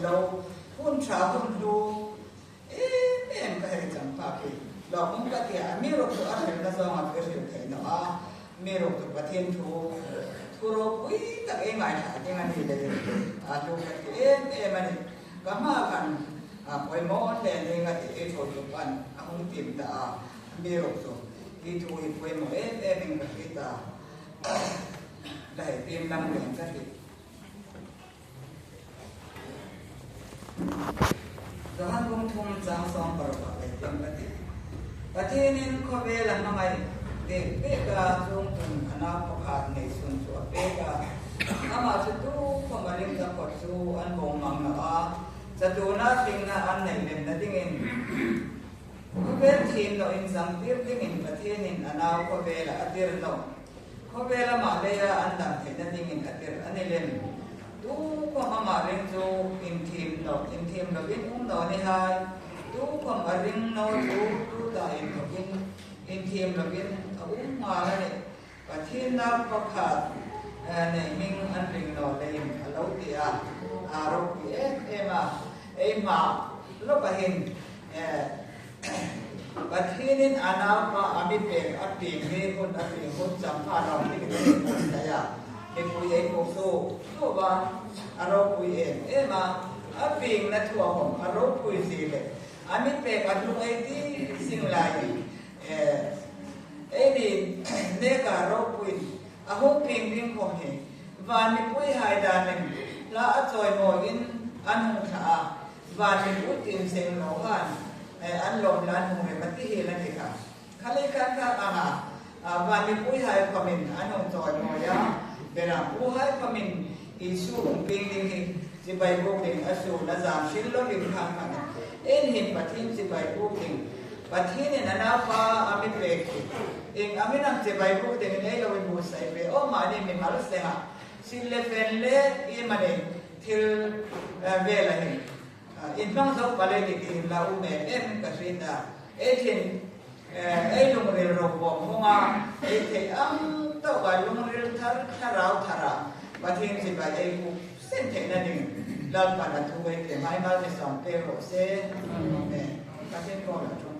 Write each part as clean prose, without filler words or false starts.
เราหุ่นชาหุ่นดูเอ็มก็ให้จำภาพไปเราคงก็เกี่ยมีรถตัวอะไรนั่นสองอันก็เรื่องไทยนะมีรถตัวประเทศทั่วโลกแต่เองไงค่ะที่มันดีเลยดูกันเอ็มมันก็มากันไปมองแต่เองก็ที่โชว์ตัวกันคงติดตามีรถตัวที่ถูกไปมองเองก็ติดตาได้เตรียมนำเรื่องกันดิดังนั้นผมทุ่มจางสองประวัติเตรียมกันดิประเทศนี้เขาเวลาทำไมเด็กเด็กก็จงถึงอนาคตในส่วนตัวเด็กก็ทำมาจะดูความเรื่องจะกดสู้อันบ่งมังนะจะดูน่าจริงนะอันไหนเป็นนะที่เงินเป็นทีมเราอินสังเทียบที่เงินประเทศนี้อนาคตเวลาอันเดียวเราเขาเวลามาเลยอันดับที่นั่นที่เงินอันเดียวอันนี้เล่นดูความมาเรื่องจูอินทีมเราเป็นเราเนี่ยให้ดูความเรื่องเราดูได้อินทีมเราเป็นมาเนี่ยประเทศนับประกาศในมิ่งอันเรื่องเราเลยเราที่เราที่มาเราไปเห็นประเทศนี้อนาคตอามิเป็นอันเปลี่ยนให้คนจำพาเราที่เป็นคนไทยเป็นผู้ใหญ่ผู้สู้ตัวบ้านเราคุยเองมาอันเปลี่ยนนัทัวร์ของเราคุยสิเลยอามิเป็นอันรู้ไอ้ที่สิ่งไรนี่เนี่ยก็เราคุยอาหุเปลี่ยนวิ่งของเฮวันนี้คุยหายดานหนึ่งแล้วจอยมอกินอันหงขาวันนี้คุยทีมเสียงหลงกันอันลมล้านหงเลยปฏิเหตุนั่นเองค่ะขั้นเลยการก็วันนี้คุยหายความเป็นอันหงจอยมอยาเวลาคุยหายความเป็นอิสุเปลี่ยนดิ่งที่ไปพวกดิ่งอสูรและจามชิ้นล้อดิ่งทางกันเห็นปฏิที่ไปพวกดิ่งปฏิเนี่ยนาฟ้าอามิเปรกเองอามินังที่ไปพวกดิ่งเนี่ยเราเป็นผู้ใส่ไปโอ้มาเนี่ยมีมาลุสเตงสิเลเฟนเล่มันเนี่ยทิลเวลาเนี่ยอินฟังเขาไปเลยที่เราอุเมก็สินดาทินลุงเรียนรบบอกว่าที่ตัวไปลุงเรียนทาราประเทศสิไปกูเส้นเทนนั่นเองเราปฏิทุกเรื่องไม่มาจะสอนเตโรเซ่ประเทศก็เราชม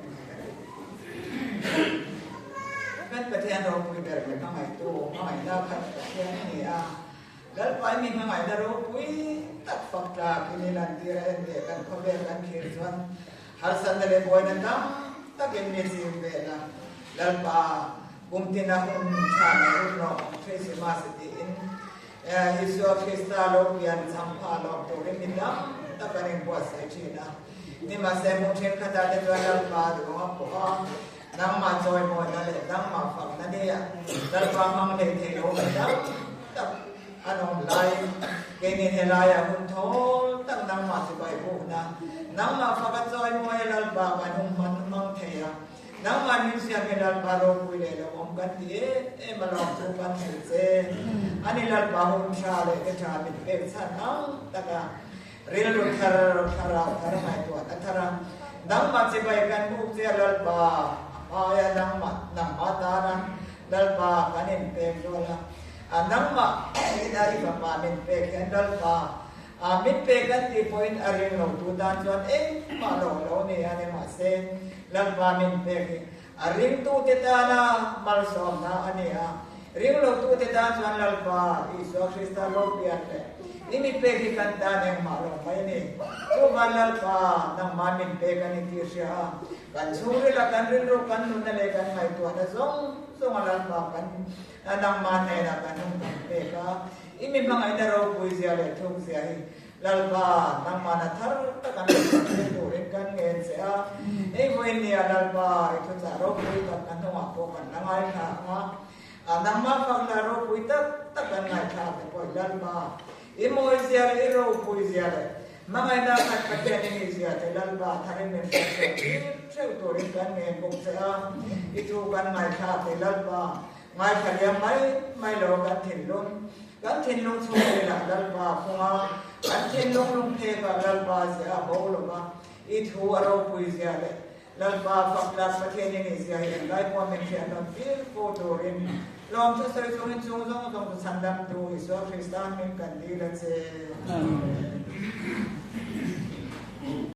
เป็นประเทศเราคุยแบบไหนข้างในตู้ข้างในดาวขัดประเทศนี่แล้วไปมีข้างในดาวคุยตัดฝักตาคินิลันที่เรื่องเด็กกันเขาเรียนกันเขียนส่วนหาสันเลยบ่อยนั่นตั้งตักเงินมีสิ่งเดียวนะแล้วป้ากุมที่นักชาติรุ่นน้องคริสต์มาสที่อินฮิสโอคริสต์โลกยันสัมภาระตัวเรื่องนี้นะตักการบัวใส่ชีนะนี่มาเสพมุขเช่นขนาดเดียวกันป้าดูว่าพวกน้ำมาจอยมวยนั่นแหละน้ำมาฝักนั่นเองแล้วป้ามังเด็กเทโลกันนะตักอันนั้นไล่เกณฑ์เฮลายคุณโทตั้งน้ำมาสิไปพูดนะน้ำมาฝักจอยมวยแล้วป้ามันมันมังเทียน้ำมันมิเสียกันแล้วป้าเราคุยเลยแล้วผมกันที่มาลองทุกวันเห็นเซอันนี้แล้วป้าหุ่นชาเลยก็ชาเป็นเป็นสัตว์น้ำตะการเรียนรู้ทาราหายตัวทาราน้ำมาสิไปกันพูดเสียแล้วป้าya nama taran dalpa kanin pekdola nama dari pamin pek dalpa min pekan ti point aring lo tudan jon malo ni ane mase dalpa min pek aring tu tetana malsom na ane ring lo tu tetan jon dalpa iso krista lo piate ini peki kanta neng malo mai ni tu malal pa nang mamin pekan ni sia kan suri la kan rinro kan nunale kan mai tu ana zong malal pa kan nang mane na kan nung peka imi mangai daro pui sia le thuk sia hi lal pa nang mana thar ta kan tu ren kan ngen sia ei moin ni lal pa itu cha ro pui ta kan thong ko kan nangai kha ma nang ma phang la ro pui ta kan ngai kha ko lal pa imoy sia ro pui sia le mangai na kat patyan ni sia te lal ba tharin men se to rin kan ngen ko sia itu kan ngai kha te lal ba ngai khalia mai lo kan thin lung chu le la lal ba phunga kan thin lung the ka lal ba sia bo lo ba itu aro pui sia le lal ba phak la patyan ni sia hi ngai po men sia no feel ko to rin lom chu sari chu hin chung zong tong sandam tu iso kristan men kan di la che